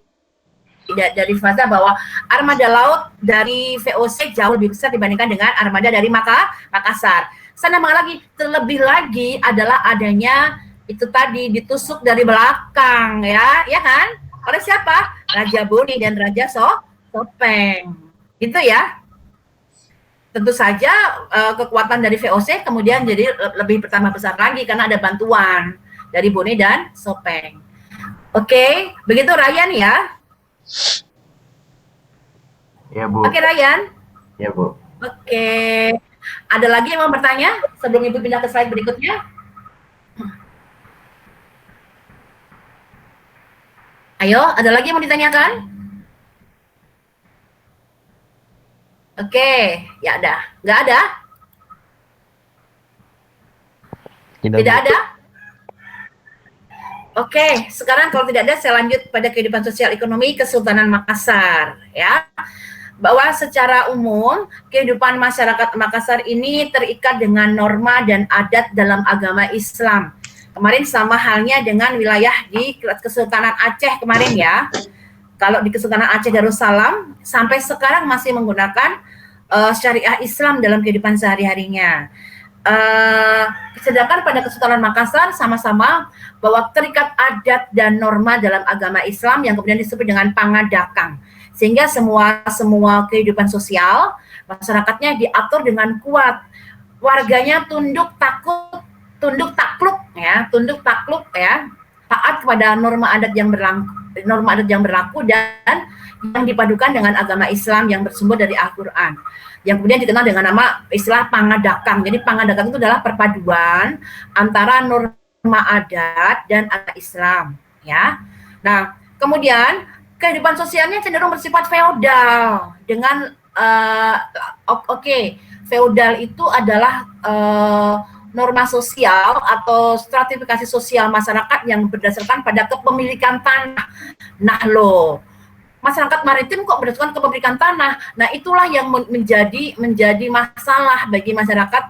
Faza bahwa armada laut dari VOC jauh lebih besar dibandingkan dengan armada dari Makassar. Sana lagi, terlebih lagi adalah adanya itu tadi ditusuk dari belakang ya kan? Oleh siapa? Raja Boni dan Raja Sopeng, gitu ya. Tentu saja kekuatan dari VOC kemudian jadi lebih bertambah besar lagi karena ada bantuan dari Boni dan Sopeng. Oke, begitu Ryan ya. Ya, Bu. Oke Ryan. Ya, Bu. Oke, ada lagi yang mau bertanya sebelum Ibu pindah ke slide berikutnya? Ayo, ada lagi yang mau ditanyakan? Oke, ya ada. Nggak ada? Tidak ada? Oke, sekarang kalau tidak ada, saya lanjut pada kehidupan sosial ekonomi Kesultanan Makassar. Ya, bahwa secara umum kehidupan masyarakat Makassar ini terikat dengan norma dan adat dalam agama Islam. Kemarin sama halnya dengan wilayah di Kesultanan Aceh kemarin ya. Kalau di Kesultanan Aceh Darussalam sampai sekarang masih menggunakan syariah Islam dalam kehidupan sehari-harinya. Sedangkan pada Kesultanan Makassar sama-sama bahwa terikat adat dan norma dalam agama Islam yang kemudian disebut dengan pangadakang. Sehingga semua kehidupan sosial masyarakatnya diatur dengan kuat. Warganya tunduk takluk ya, taat kepada norma adat yang berlaku dan yang dipadukan dengan agama Islam yang bersumber dari Al-Qur'an. Yang kemudian dikenal dengan nama istilah pangadakang. Jadi pangadakang itu adalah perpaduan antara norma adat dan agama Islam, ya. Nah, kemudian kehidupan sosialnya cenderung bersifat feodal dengan feodal itu adalah norma sosial atau stratifikasi sosial masyarakat yang berdasarkan pada kepemilikan tanah. Nah loh, masyarakat maritim kok berdasarkan kepemilikan tanah. Nah itulah yang menjadi masalah bagi masyarakat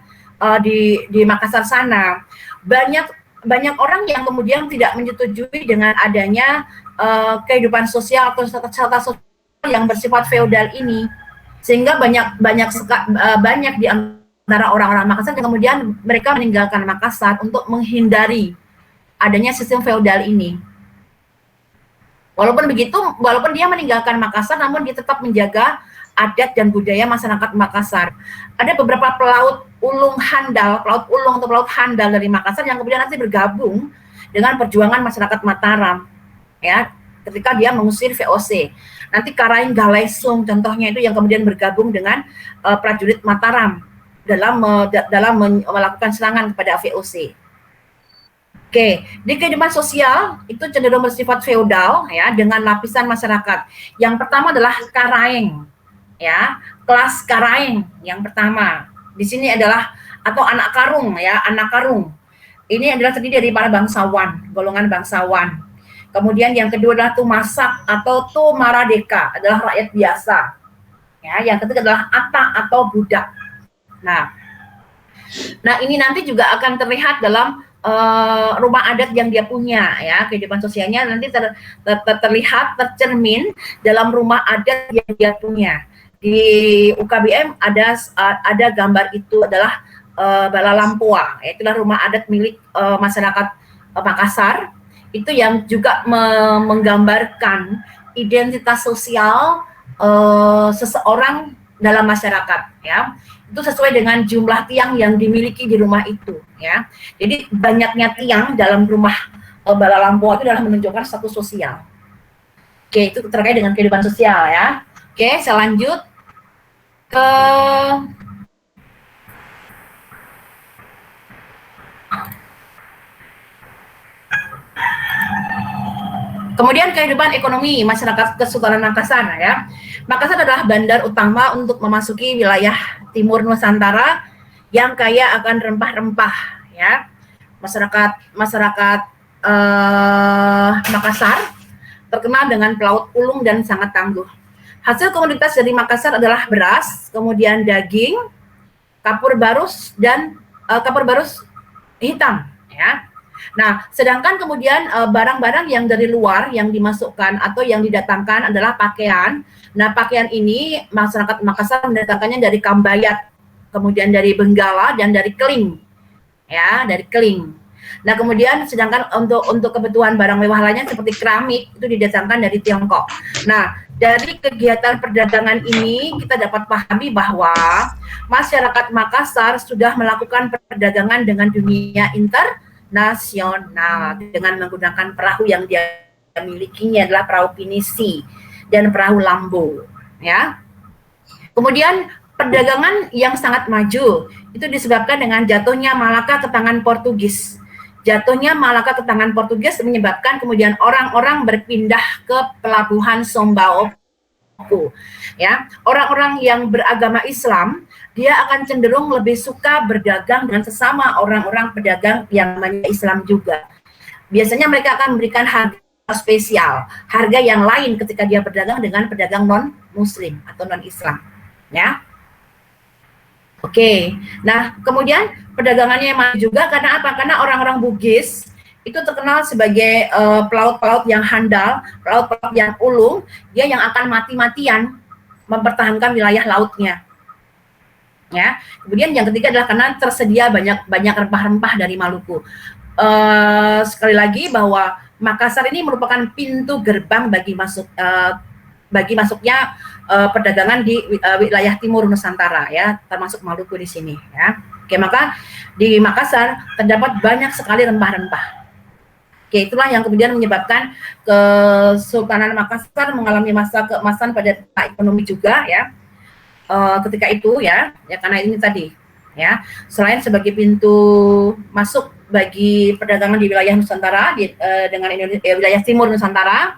di Makassar sana. Banyak orang yang kemudian tidak menyetujui dengan adanya kehidupan sosial atau strata sosial yang bersifat feodal ini, sehingga banyak di antara orang-orang Makassar yang kemudian mereka meninggalkan Makassar untuk menghindari adanya sistem feodal ini. Walaupun dia meninggalkan Makassar, namun dia tetap menjaga adat dan budaya masyarakat Makassar. Ada beberapa pelaut ulung dari Makassar yang kemudian nanti bergabung dengan perjuangan masyarakat Mataram, ya, ketika dia mengusir VOC. Nanti Karaing Galesung contohnya itu yang kemudian bergabung dengan prajurit Mataram dalam melakukan serangan kepada VOC. Oke, di kehidupan sosial itu cenderung bersifat feodal ya, dengan lapisan masyarakat. Yang pertama adalah Karaeng, ya, kelas Karaeng yang pertama. Di sini adalah atau anak karung ya, anak karung. Ini adalah terdiri dari para bangsawan, golongan bangsawan. Kemudian yang kedua adalah Tumasak atau Tumaradeka, adalah rakyat biasa. Ya, yang ketiga adalah Ata atau budak. Nah ini nanti juga akan terlihat dalam rumah adat yang dia punya ya, kehidupan sosialnya nanti terlihat tercermin dalam rumah adat yang dia punya. Di UKBM ada gambar itu adalah Balalampua, itulah rumah adat milik masyarakat Makassar, itu yang juga menggambarkan identitas sosial seseorang dalam masyarakat ya. Itu sesuai dengan jumlah tiang yang dimiliki di rumah itu ya. Jadi banyaknya tiang dalam rumah Balalampua itu adalah menunjukkan status sosial. Oke, itu terkait dengan kehidupan sosial ya. Oke, saya lanjut ke kemudian kehidupan ekonomi masyarakat Kesultanan Makassar ya. Makassar adalah bandar utama untuk memasuki wilayah timur Nusantara yang kaya akan rempah-rempah ya. Masyarakat Makassar terkenal dengan pelaut ulung dan sangat tangguh. Hasil komoditas dari Makassar adalah beras, kemudian daging, kapur barus dan kapur barus hitam ya. Nah, sedangkan kemudian barang-barang yang dari luar yang dimasukkan atau yang didatangkan adalah pakaian. Nah, pakaian ini masyarakat Makassar mendatangkannya dari Kambayat, kemudian dari Benggala dan dari Keling. Ya, dari Keling. Nah, kemudian sedangkan untuk kebutuhan barang mewah lainnya seperti keramik itu didatangkan dari Tiongkok. Nah, dari kegiatan perdagangan ini kita dapat pahami bahwa masyarakat Makassar sudah melakukan perdagangan dengan dunia internasional dengan menggunakan perahu yang dia milikinya adalah perahu pinisi dan perahu lambo ya. Kemudian perdagangan yang sangat maju itu disebabkan dengan jatuhnya Malaka ke tangan Portugis. Jatuhnya Malaka ke tangan Portugis menyebabkan kemudian orang-orang berpindah ke pelabuhan Sombao. Ya, orang-orang yang beragama Islam dia akan cenderung lebih suka berdagang dengan sesama orang-orang pedagang yang namanya Islam juga. Biasanya mereka akan memberikan harga spesial, harga yang lain ketika dia berdagang dengan pedagang non Muslim atau non Islam, ya. Oke, nah kemudian perdagangannya maju juga karena apa? Karena orang-orang Bugis itu terkenal sebagai pelaut-pelaut yang handal, pelaut-pelaut yang ulung, dia yang akan mati-matian mempertahankan wilayah lautnya. Ya, kemudian yang ketiga adalah karena tersedia banyak rempah-rempah dari Maluku. Sekali lagi bahwa Makassar ini merupakan pintu gerbang bagi masuknya perdagangan di wilayah timur Nusantara, ya, termasuk Maluku di sini, ya. Oke, maka di Makassar terdapat banyak sekali rempah-rempah. Oke, itulah yang kemudian menyebabkan Kesultanan Makassar mengalami masa keemasan pada ekonomi juga, ya. Ketika itu, ya karena ini tadi, ya, selain sebagai pintu masuk bagi perdagangan di wilayah Nusantara dengan wilayah timur Nusantara,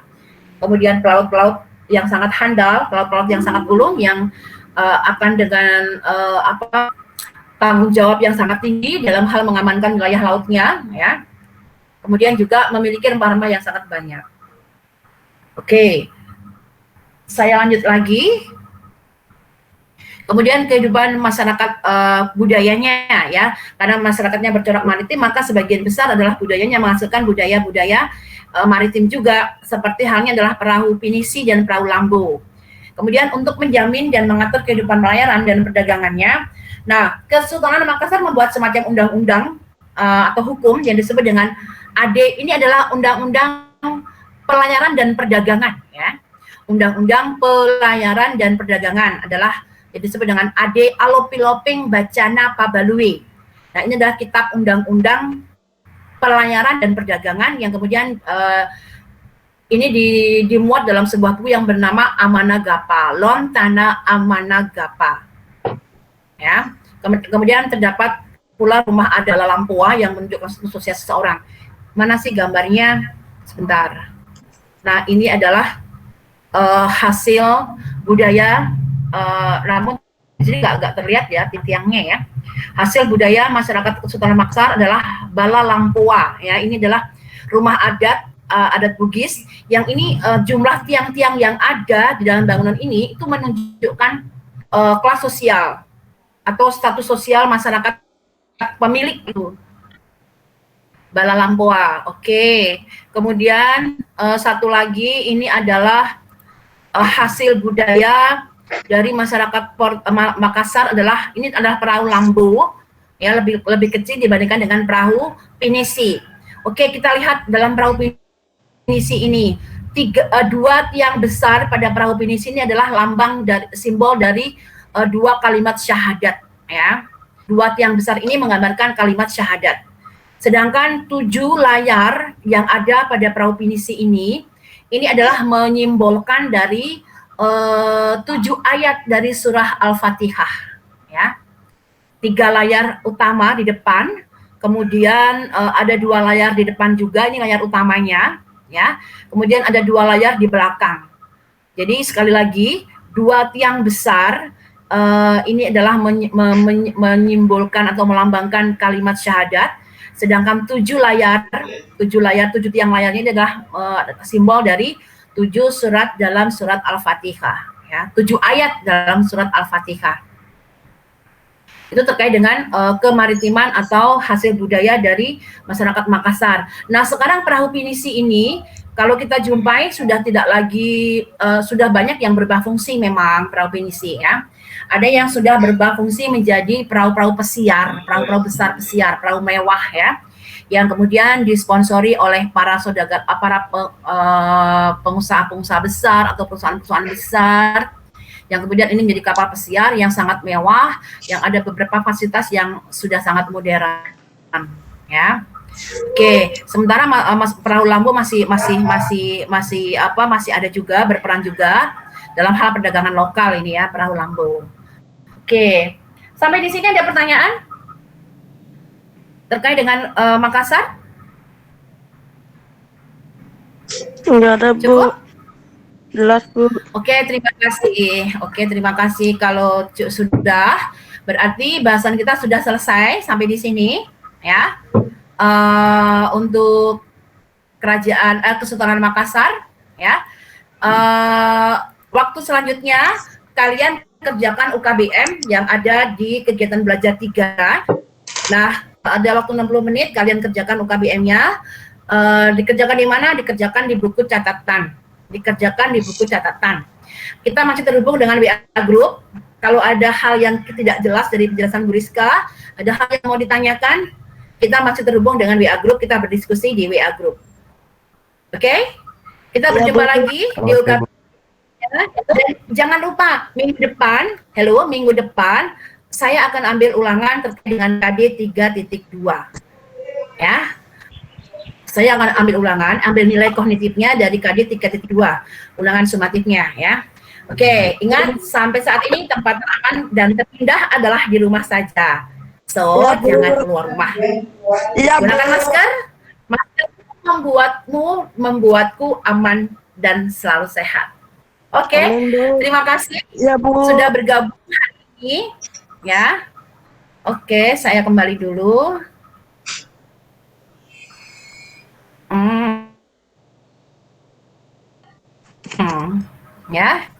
kemudian pelaut-pelaut yang sangat handal, pelaut-pelaut yang sangat ulung yang akan dengan tanggung jawab yang sangat tinggi dalam hal mengamankan wilayah lautnya, ya. Kemudian juga memiliki rempah-rempah yang sangat banyak. Oke, saya lanjut lagi. Kemudian kehidupan masyarakat budayanya, ya, karena masyarakatnya bercorak maritim, maka sebagian besar adalah budayanya menghasilkan budaya-budaya maritim juga, seperti halnya adalah perahu pinisi dan perahu lambo. Kemudian untuk menjamin dan mengatur kehidupan pelayaran dan perdagangannya, nah, Kesultanan Makassar membuat semacam undang-undang atau hukum yang disebut dengan AD. Ini adalah Undang-Undang Pelayaran dan Perdagangan, ya. Undang-Undang Pelayaran dan Perdagangan adalah yang disebut dengan AD Alopiloping Bacana Pabalui. Nah, ini adalah kitab undang-undang pelayaran dan perdagangan yang kemudian ini dimuat dalam sebuah buku yang bernama Amanagapa, Lontana Amanagapa. Ya, kemudian terdapat pula rumah adat Lampua yang menunjukkan sukses seseorang. Mana sih gambarnya? Sebentar. Nah, ini adalah hasil budaya. Namun di sini nggak terlihat ya tiang-tiangnya, ya. Hasil budaya masyarakat Kesultanan Makassar adalah Bala Lampua, ya. Ini adalah rumah adat adat Bugis yang ini jumlah tiang-tiang yang ada di dalam bangunan ini itu menunjukkan kelas sosial atau status sosial masyarakat pemilik itu. Bala Lampua. Oke. Kemudian satu lagi ini adalah hasil budaya dari masyarakat Makassar adalah perahu lambo, ya, lebih kecil dibandingkan dengan perahu pinisi. Oke, kita lihat dalam perahu pinisi ini dua tiang besar pada perahu pinisi ini adalah lambang dari simbol dari dua kalimat syahadat, ya. Dua tiang besar ini menggambarkan kalimat syahadat. Sedangkan 7 layar yang ada pada perahu pinisi ini adalah menyimbolkan dari 7 ayat dari surah Al-Fatihah, ya. 3 layar utama di depan, kemudian ada 2 layar di depan juga, ini layar utamanya, ya. Kemudian ada 2 layar di belakang. Jadi sekali lagi 2 tiang besar ini adalah menyimbolkan atau melambangkan kalimat syahadat, sedangkan 7 tiang layarnya ini adalah simbol dari 7 surat dalam surat Al-Fatihah, ya, 7 ayat dalam surat Al-Fatihah. Itu terkait dengan kemaritiman atau hasil budaya dari masyarakat Makassar. Nah, sekarang perahu pinisi ini kalau kita jumpai sudah tidak lagi sudah banyak yang berubah fungsi memang perahu pinisi, ya. Ada yang sudah berubah fungsi menjadi perahu-perahu pesiar, perahu-perahu besar pesiar, perahu mewah, ya, yang kemudian disponsori oleh para saudagar, para pengusaha-pengusaha besar atau perusahaan-perusahaan besar, yang kemudian ini menjadi kapal pesiar yang sangat mewah, yang ada beberapa fasilitas yang sudah sangat modern, ya. Oke, sementara perahu lambo masih ada juga, berperan juga dalam hal perdagangan lokal ini, ya, perahu lambo. Oke, sampai di sini ada pertanyaan terkait dengan Makassar? Enggak ada, Bu. Cukup? Jelas, Bu. Oke, terima kasih. Oke, terima kasih. Kalau sudah, berarti bahasan kita sudah selesai sampai di sini, ya. Untuk Kesultanan Makassar, ya. Waktu selanjutnya kalian kerjakan UKBM yang ada di kegiatan belajar 3. Nah, ada waktu 60 menit kalian kerjakan UKBM-nya. Dikerjakan di mana? Dikerjakan di buku catatan. Dikerjakan di buku catatan. Kita masih terhubung dengan WA Group. Kalau ada hal yang tidak jelas dari penjelasan Bu Rizka, ada hal yang mau ditanyakan, kita masih terhubung dengan WA Group, kita berdiskusi di WA Group. Oke? Kita berjumpa lagi di UKBM. Dan jangan lupa, minggu depan, saya akan ambil ulangan terkait dengan KD 3.2. Ya. Saya akan ambil nilai kognitifnya dari KD 3.2, ulangan sumatifnya ya. Oke, ingat sampai saat ini tempat aman dan terpindah adalah di rumah saja. So, jangan keluar rumah. Gunakan masker. Masker membuatku aman dan selalu sehat. Oke, terima kasih sudah bergabung hari ini ya. Oke, saya kembali dulu. Ya.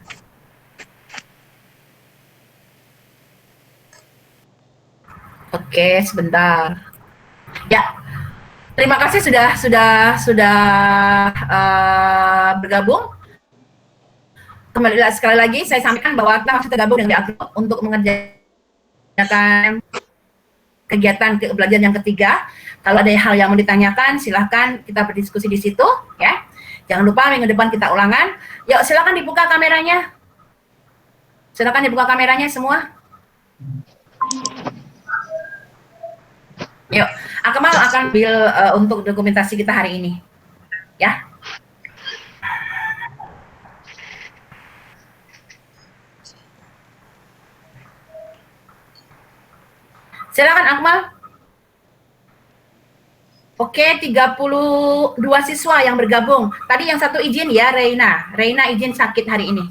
Oke, sebentar. Ya. Terima kasih sudah bergabung. Kembali sekali lagi saya sampaikan bahwa kita masih tergabung dengan Group untuk mengerjakan kegiatan belajar yang ketiga. Kalau ada hal yang mau ditanyakan, silahkan kita berdiskusi di situ, ya. Jangan lupa minggu depan kita ulangan. Yuk, silakan dibuka kameranya. Silakan dibuka kameranya semua. Yuk, Akmal akan ambil untuk dokumentasi kita hari ini, ya. Silakan Akmal. Oke, 32 siswa yang bergabung. Tadi yang satu izin ya, Reina. Reina izin sakit hari ini.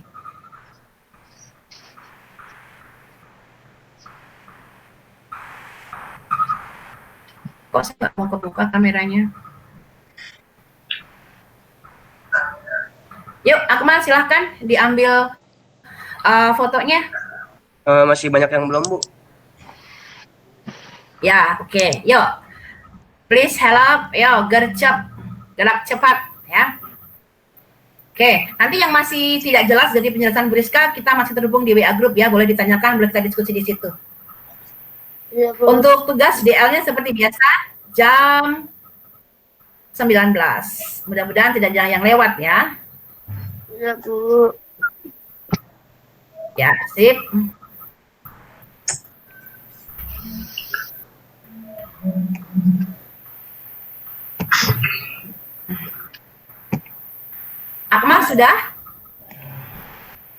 Kok saya nggak mau kebuka kameranya? Yuk, Akmal silahkan diambil fotonya. Masih banyak yang belum, Bu. Ya, oke. Yuk. Please help, yo, gercep, gerak cepat, ya. Oke, nanti yang masih tidak jelas dari penjelasan Bu Rizka, kita masih terhubung di WA Group ya, boleh ditanyakan, boleh kita diskusi di situ. Ya, Bu. Untuk tugas DL-nya seperti biasa, jam 19. Mudah-mudahan tidak ada yang lewat ya. Ya, Bu. Ya, sip. Akmal sudah?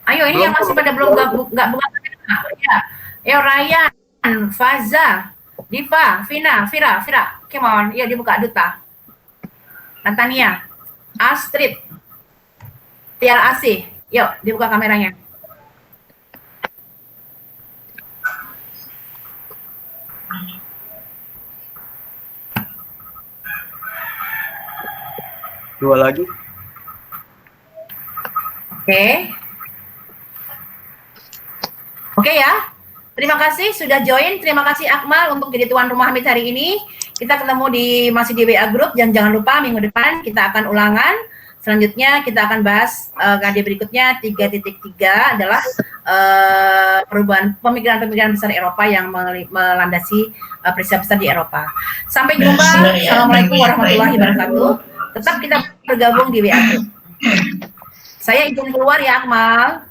Ayo, ini yang masih pada belum nggak buka kamera. Ya. Ayo Ryan, Faza, Diva, Vina, Vira, come on, ya dibuka Duta. Natania, Astrid, Tiara Asih, yuk dibuka kameranya. Dua lagi. Oke ya. Terima kasih sudah join. Terima kasih Akmal untuk jadi tuan rumah Hamid hari ini. Kita ketemu masih di WA Group dan jangan lupa minggu depan kita akan ulangan. Selanjutnya kita akan bahas KD berikutnya 3.3 adalah perubahan pemikiran-pemikiran besar Eropa yang melandasi peristiwa besar di Eropa. Sampai jumpa. Assalamualaikum warahmatullahi wabarakatuh. Tetap kita bergabung di WA Group. Saya izin keluar ya Akmal.